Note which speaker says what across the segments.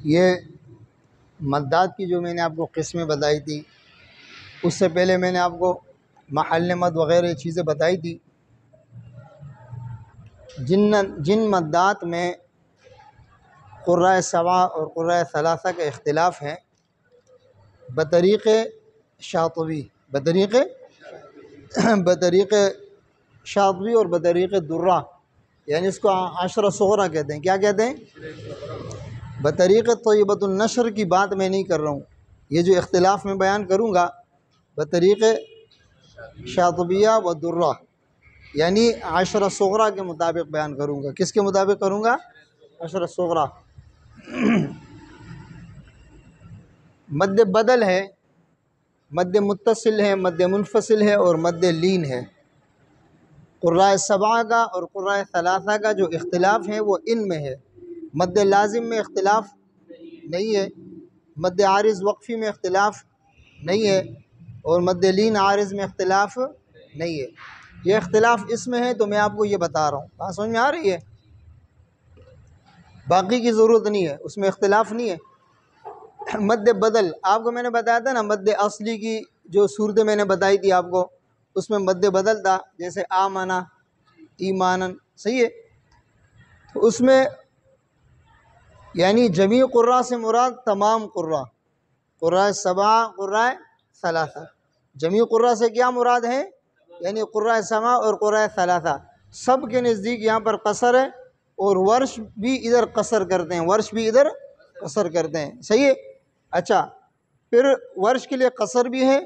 Speaker 1: یہ مدات کی جو میں نے آپ کو قسمیں بتائی تھی، اس سے پہلے میں نے آپ کو محل مد وغیرہ چیزیں بتائی تھی. جن مدات میں قرۂ سبع اور قرۂ ثلاثہ کا اختلاف ہے بطریق شاطبی اور بطریق درہ، یعنی اس کو عشرہ صغریٰ کہتے ہیں. کیا کہتے ہیں؟ بطریق طیبۃ النشر کی بات میں نہیں کر رہا ہوں. یہ جو اختلاف میں بیان کروں گا بطریق شاطبیہ و درہ، یعنی عشرہ صغریٰ کے مطابق بیان کروں گا. کس کے مطابق کروں گا؟ عشرہ صغریٰ. مد بدل ہے، مد متصل ہے، مد منفصل ہے اور مد لین ہے. قرۂ سبع کا اور قرۂ ثلاثہ کا جو اختلاف ہے وہ ان میں ہے. مد لازم میں اختلاف نہیں ہے، مد عارض وقفی میں اختلاف نہیں ہے، اور مد لین عارض میں اختلاف نہیں ہے. یہ اختلاف اس میں ہے تو میں آپ کو یہ بتا رہا ہوں. بات سمجھ میں آ رہی ہے؟ باقی کی ضرورت نہیں ہے، اس میں اختلاف نہیں ہے. مد بدل آپ کو میں نے بتایا تھا نا، مد اصلی کی جو صورتیں میں نے بتائی تھی آپ کو، اس میں مد بدل تھا، جیسے آمنا، ایمانن. صحیح ہے؟ تو اس میں یعنی جمیع قراء سے مراد تمام قراء، قرۂ سبع، قرۂ ثلاثہ. جمیع قراء سے کیا مراد ہے؟ یعنی قرۂ سبع اور قرۂ ثلاثہ سب کے نزدیک یہاں پر قصر ہے، اور ورش بھی ادھر قصر کرتے ہیں. صحیح ہے؟ اچھا، پھر ورش کے لیے قصر بھی ہے،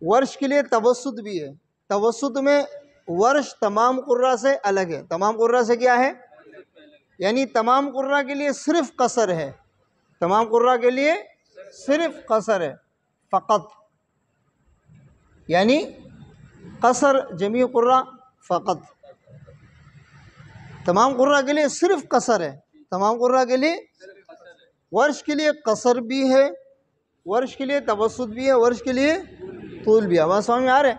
Speaker 1: ورش کے لیے توسط بھی ہے. توسط میں ورش تمام قراء سے الگ ہے. تمام قراء سے کیا ہے؟ یعنی تمام قراء کے لیے صرف قصر ہے. تمام قراء کے لیے صرف قصر ہے فقط، یعنی قصر جمیع قراء فقط. تمام قراء کے لیے صرف قصر ہے. تمام قراء کے لیے ورش کے لیے قصر بھی ہے، ورش کے لیے توسط بھی ہے، ورش کے لیے طول بھی ہے. بات سمجھ میں آ رہا ہے؟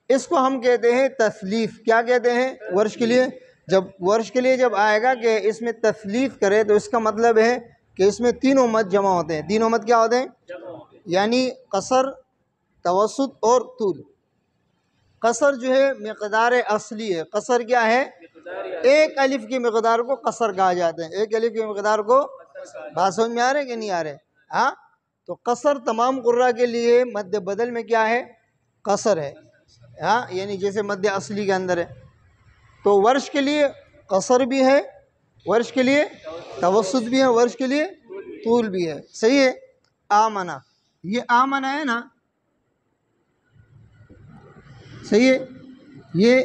Speaker 1: اس کو ہم کہتے ہیں تثلیث. کیا کہتے ہیں؟ ورش کے لیے ورش کے لیے جب آئے گا کہ اس میں تثلیث کرے تو اس کا مطلب ہے کہ اس میں تینوں مد جمع ہوتے ہیں. تینوں مد کیا ہوتے ہیں؟ یعنی قصر، توسط اور طول. قصر جو ہے مقدار اصلی ہے. قصر کیا ہے؟ ایک الف کی مقدار کو قصر کہا جاتا ہے. ایک الف کی مقدار کو. بات سمجھ میں آ رہے کہ نہیں آ رہے؟ ہاں. تو قصر تمام قراء کے لیے مد بدل میں کیا ہے؟ قصر ہے. ہاں، یعنی جیسے مد اصلی کے اندر ہے. تو ورش کے لیے قصر بھی ہے، ورش کے لیے توسط بھی ہے، ورش کے لیے طول بھی ہے. صحیح ہے؟ آمنا، یہ آمنا ہے نا، صحیح ہے؟ یہ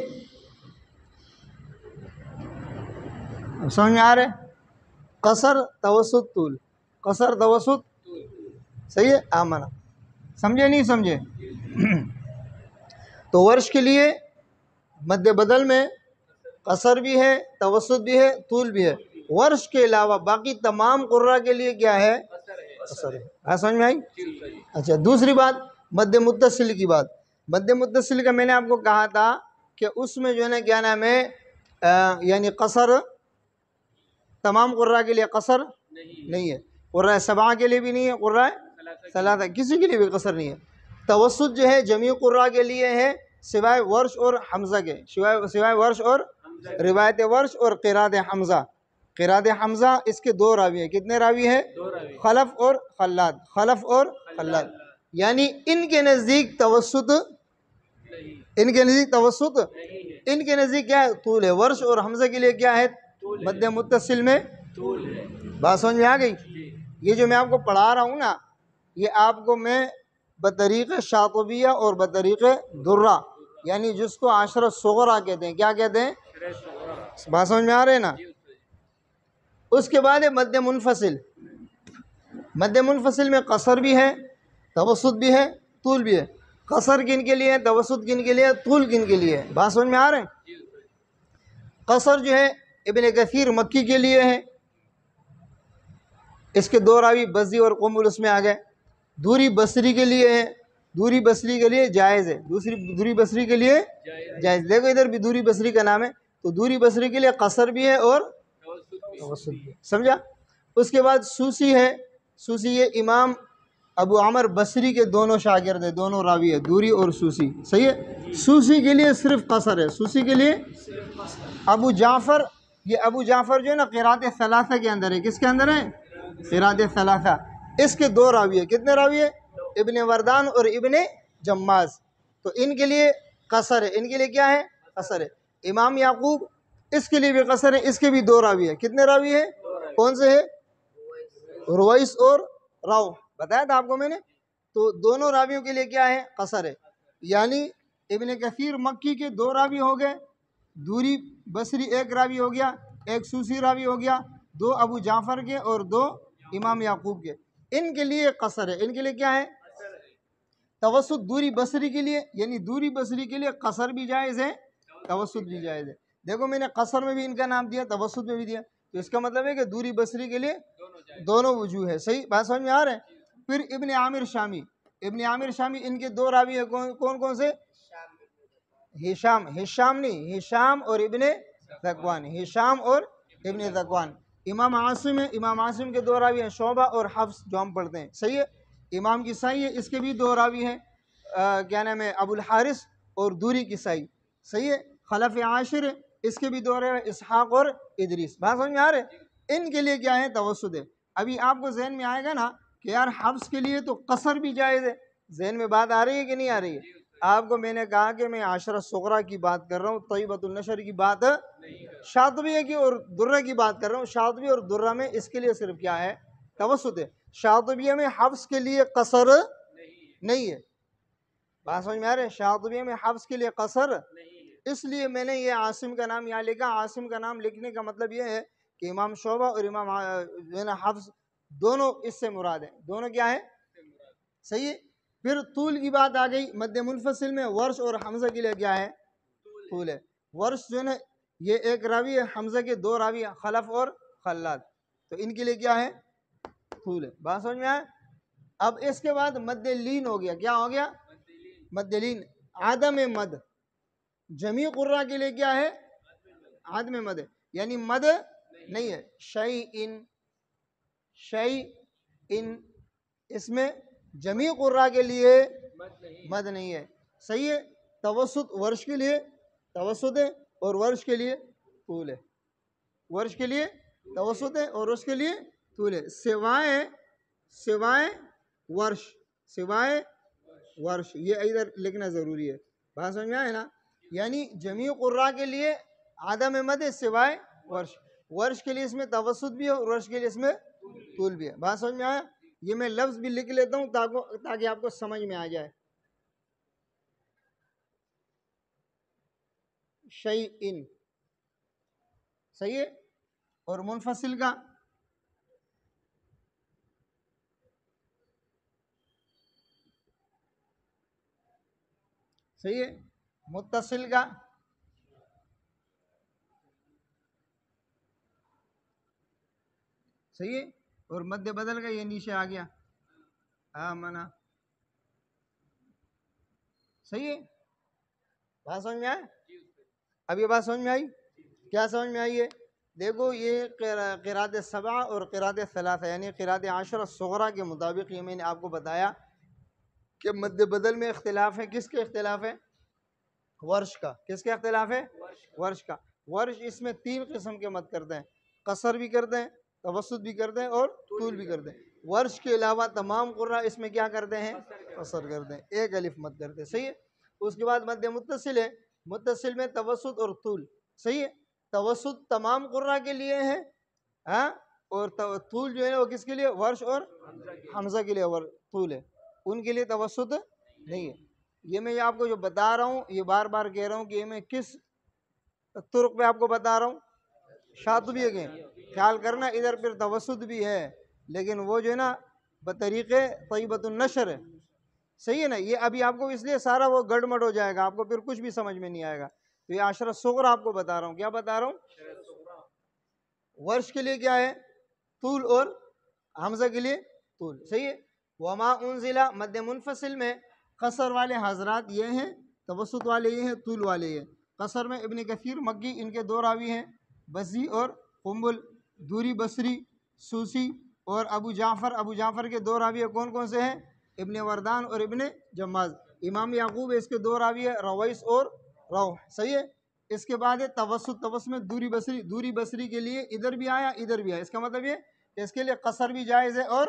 Speaker 1: سمجھ میں آ رہے؟ قصر، توسط، طول، قصر، توسط. صحیح ہے؟ آمنا. سمجھے نہیں سمجھے؟ تو ورش کے لیے مد بدل میں قصر بھی ہے، توسط بھی ہے، طول بھی ہے. ورش کے علاوہ باقی تمام قراء کے لیے کیا ہے؟ قصر ہے. ہاں، سمجھ میں آئی؟ اچھا، دوسری بات مد متصل کی بات. مد متصل کا میں نے آپ کو کہا تھا کہ اس میں جو ہے نا کیا نام ہے، یعنی قصر تمام قراء کے لیے قصر نہیں ہے. قرۂ سبع کے لیے بھی نہیں ہے، قرۂ ثلاثہ کسی کے لیے بھی قصر نہیں ہے. توسط جو ہے جمیع قراء کے لیے ہے سوائے ورش اور حمزہ کے، سوائے ورش اور روایت ورش اور قراءت حمزہ. قراءت حمزہ اس کے دو راوی ہیں. کتنے راوی ہیں؟ خلف اور خلاد. خلف اور خلاد، یعنی ان کے نزدیک توسط، ان کے نزدیک کیا ہے؟ طول ہے. ورش اور حمزہ کے لیے کیا ہے؟ مد متصل میں طول ہے. بات سمجھ میں آ گئی؟ یہ جو میں آپ کو پڑھا رہا ہوں نا، یہ آپ کو میں بطریق شاطبیہ اور بطریق درہ، یعنی جس کو عشرہ صغریٰ کہتے ہیں. کیا کہتے ہیں؟ بات سمجھ میں آ رہے ہیں نا؟ اس کے بعد ہے مد منفصل. مد منفصل میں قصر بھی ہے، توسط بھی ہے، طول بھی ہے. قصر کن کے لیے ہے؟ توسط کن کے لیے ہے؟ طول کن کے لیے ہے؟ بات سمجھ میں آ رہے ہیں؟ قصر جو ہے ابن کثیر مکی کے لیے ہے، اس کے دو راوی بزی اور قنبل اس میں آ گئے. دوری بصری کے لیے ہے، دوری بصری کے لیے جائز ہے، دوری بصری کے لیے جائز. دیکھو ادھر بھی دوری بصری کا نام ہے، تو دوری بصری کے لیے قصر بھی ہے اور توسط بھی ہے. سمجھا؟ اس کے بعد سوسی ہے، سوسی یہ امام ابو عمر بصری کے دونوں شاگرد ہیں، دونوں راوی ہے، دوری اور سوسی، صحیح ہے۔ سوسی کے لیے صرف قصر ہے، سوسی کے لیے ابو جعفر، یہ ابو جعفر جو ہے نا قراءت ثلاثہ کے اندر ہے، کس کے اندر ہے؟ قراءت ثلاثہ، اس کے دو راوی ہے، کتنے راوی ہے؟ ابن وردان اور ابن جماز، تو ان کے لیے قصر ہے، ان کے لیے کیا ہے؟ قصر ہے۔ امام یعقوب اس کے لیے بھی قصر ہے، اس کے بھی دو راوی ہے، کتنے راوی ہے؟ کون سے ہے؟ رویس اور راؤ، بتایا تھا آپ کو میں نے، تو دونوں راویوں کے لیے کیا ہے؟ قصر ہے، یعنی ابن کثیر مکی کے دو راوی ہو گئے، دوری بصری ایک راوی ہو گیا، ایک سوسی راوی ہو گیا، دو ابو جعفر کے اور دو امام یعقوب کے، ان کے لیے قصر ہے، ان کے لیے کیا ہے؟ توسط دوری بصری کے لیے، یعنی دوری بصری کے لیے قصر بھی جائز ہے، توسط بھی جائز ہے۔ دیکھو میں نے قصر میں بھی ان کا نام دیا، توسط میں بھی دیا، تو اس کا مطلب ہے کہ دوری بصری کے لیے دونوں وجوہ ہے، صحیح بات سمجھ میں آ رہا ہے۔ پھر ابن عامر شامی، ابن عامر شامی ان کے دو راوی ہیں، کون کون سے؟ ہشام نہیں، ہشام اور ابن ذکوان، ہشام اور ابن ذکوان۔ امام عاصم ہے، امام عاصم کے دو راوی ہیں، شعبہ اور حفص جو ہم پڑھتے ہیں، صحیح ہے۔ امام کسائی ہے، اس کے بھی دو راوی ہیں، کیا نام ہے؟ ابو الحارث اور دوری کسائی، صحیح ہے۔ خلف عاشر ہے، اس کے بھی دو راوی ہیں، اسحاق اور ادریس، بات سمجھ میں آ رہے ہیں؟ ان کے لیے کیا ہے؟ توسط ہے۔ ابھی آپ کو ذہن میں آئے گا نا کہ یار حفص کے لیے تو قصر بھی جائز ہے، ذہن میں بات آ رہی ہے کہ نہیں آ رہی ہے؟ آپ کو میں نے کہا کہ میں عشرہ صغریٰ کی بات کر رہا ہوں، طیبۃ النشر کی بات شاطبیہ کی اور درہ کی بات کر رہا ہوں۔ شاطبیہ اور درہ میں اس کے لیے صرف کیا ہے؟ توسط ہے۔ شاطبیہ میں حفص کے لیے قصر نہیں ہے، بات سمجھ میں آ رہے ہے؟ شاطبیہ میں حفص کے لیے قصر، اس لیے میں نے یہ عاصم کا نام یہاں لکھا۔ عاصم کا نام لکھنے کا مطلب یہ ہے کہ امام شعبہ اور امام حفص دونوں اس سے مراد ہیں، دونوں کیا ہے؟ صحیح ہے۔ پھر طول کی بات آ گئی، مد منفصل میں ورش اور حمزہ کے لیے کیا ہے؟ طول ہے۔ ورش جو ہے یہ ایک راوی ہے، حمزہ کے دو راوی ہیں، خلف اور خلاد، تو ان کے لیے کیا ہے؟ طول ہے، بات سمجھ میں آئے؟ اب اس کے بعد مد لین ہو گیا، کیا ہو گیا؟ مد لین، عدم مد، جمیع قراء کے لیے کیا ہے؟ عدم مد ہے، یعنی مد نہیں ہے۔ شیئن، اس میں جمیع قراء کے لیے مد نہیں ہے، صحیح ہے۔ توسط ورش کے لیے توسط ہے اور ورش کے لیے طول ہے، ورش کے لیے توسط ہے اور اس کے لیے طول ہے، سوائے ورش، یہ ادھر لکھنا ضروری ہے، بات سمجھ میں آئے نا؟ یعنی جمیع قراء کے لیے عدم مد ہے سوائے ورش کے لیے اس میں توسط بھی ہے اور ورش کے لیے اس میں طول بھی ہے، بات سمجھ میں آیا؟ یہ میں لفظ بھی لکھ لیتا ہوں تاکہ آپ کو سمجھ میں آ جائے۔ شیئن، صحیح ہے، اور منفصل کا صحیح ہے، متصل کا صحیح ہے، اور مد بدل کا یہ نیچے آ گیا آمنا، صحیح ہے، بات سمجھ میں آئے؟ اب یہ بات سمجھ میں آئی؟ کیا سمجھ میں آئی ہے؟ دیکھو یہ قراءت سبع اور قراءت ثلاثہ یعنی قراءت عشرہ صغریٰ کے مطابق یہ میں نے آپ کو بتایا کہ مد بدل میں اختلاف ہے، کس کے اختلاف ہے؟ ورش کا، کس کے اختلاف ہے؟ ورش کا۔ ورش اس میں تین قسم کے مد کرتے ہیں، قصر بھی کرتے ہیں، توسط بھی کرتے ہیں اور طول بھی کرتے ہیں۔ ورش کے علاوہ تمام قراء اس میں کیا کرتے ہیں؟ قصر کرتے ہیں، ایک الف مد کرتے ہیں، صحیح ہے۔ اس کے بعد مد متصل ہے، متصل میں توسط اور طول، صحیح ہے۔ توسط تمام قراء کے لیے ہے اور طول جو ہے وہ کس کے لیے؟ ورش اور حمزہ کے لیے طول ہے، ان کے لیے توسط نہیں ہے۔ یہ میں آپ کو جو بتا رہا ہوں یہ بار بار کہہ رہا ہوں کہ یہ میں کس طرق پہ آپ کو بتا رہا ہوں؟ شاطبیہ کے، خیال کرنا ادھر پھر توسط بھی ہے لیکن وہ جو ہے نا بطریق طیبۃ النشر ہے، صحیح ہے نا؟ یہ ابھی آپ کو اس لیے سارا وہ گڑ مڑ ہو جائے گا، آپ کو پھر کچھ بھی سمجھ میں نہیں آئے گا، تو یہ عشرہ صغریٰ آپ کو بتا رہا ہوں، کیا بتا رہا ہوں؟ ورش کے لیے کیا ہے؟ طول، اور حمزہ کے لیے طول، صحیح ہے۔ وما انزل مد منفصل میں قصر والے حضرات یہ ہیں، توسط والے یہ ہیں، طول والے یہ ہیں۔ قصر میں ابن کثیر مکی ان کے دو راوی ہیں، بزی اور قنبل، دوری بصری سوسی اور ابو جعفر کے دو راوی کون کون سے ہیں؟ ابن وردان اور ابن جماز. امام یعقوب اس کے دو راوی ہے رویس اور روح. صحیح ہے. اس کے بعد ہے توسط میں دوری بصری کے لیے ادھر بھی آیا ادھر بھی آیا. اس کا مطلب یہ کہ اس کے لیے قصر بھی جائز ہے اور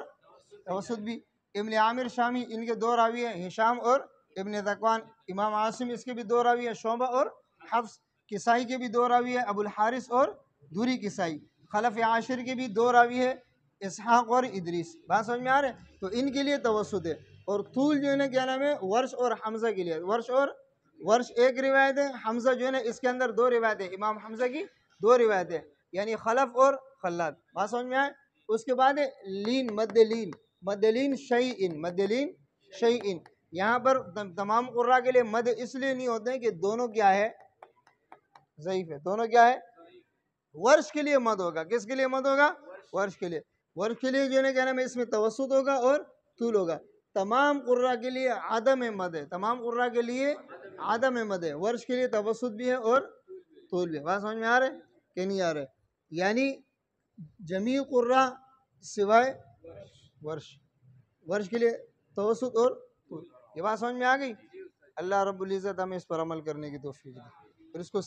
Speaker 1: توسط بھی. ابن عامر شامی ان کے دو راوی ہیں ہشام اور ابن ذکوان. امام عاصم اس کے بھی دو راوی ہیں شعبہ اور حفص. کسائی کے بھی دو راوی ہیں ابو الحارث اور دوری کسائی. خلف عاشر کے بھی دو راوی ہے اسحاق اور ادریس. بات سمجھ میں آ رہے ہیں؟ تو ان کے لیے توسط ہے. اور طول جو ہے نا کیا نام ہے ورش اور حمزہ کے لیے. ورش ایک روایت ہے, حمزہ جو ہے نا اس کے اندر دو روایت ہے, امام حمزہ کی دو روایتیں یعنی خلف اور خلاد. بات سمجھ میں آئے؟ اس کے بعد لین مد لین شیئن. یہاں پر تمام قراء کے لیے مد اس لیے نہیں ہوتے ہیں کہ دونوں کیا ہے ضعیف ہے. دونوں کیا ہے؟ ورش کے لیے مد ہوگا. کس کے لیے مد ہوگا؟ ورش کے لیے. ورش کے لیے جو ہے نا کیا نام ہے اس میں توسط ہوگا اور طول ہوگا. تمام قراء کے لیے عدم مد ہے. تمام قراء کے لیے عدم مد ہے. ورش کے لیے توسط بھی ہے اور طول بھی ہے. بات سمجھ میں آ رہا ہے کہ نہیں آ رہا ہے؟ یعنی جمیع قراء سوائے ورش کے لیے توسط اور طول. یہ بات سمجھ میں آ گئی؟ اللہ رب العزت ہمیں اس پر عمل کرنے کی توفیق دے. پھر اس کو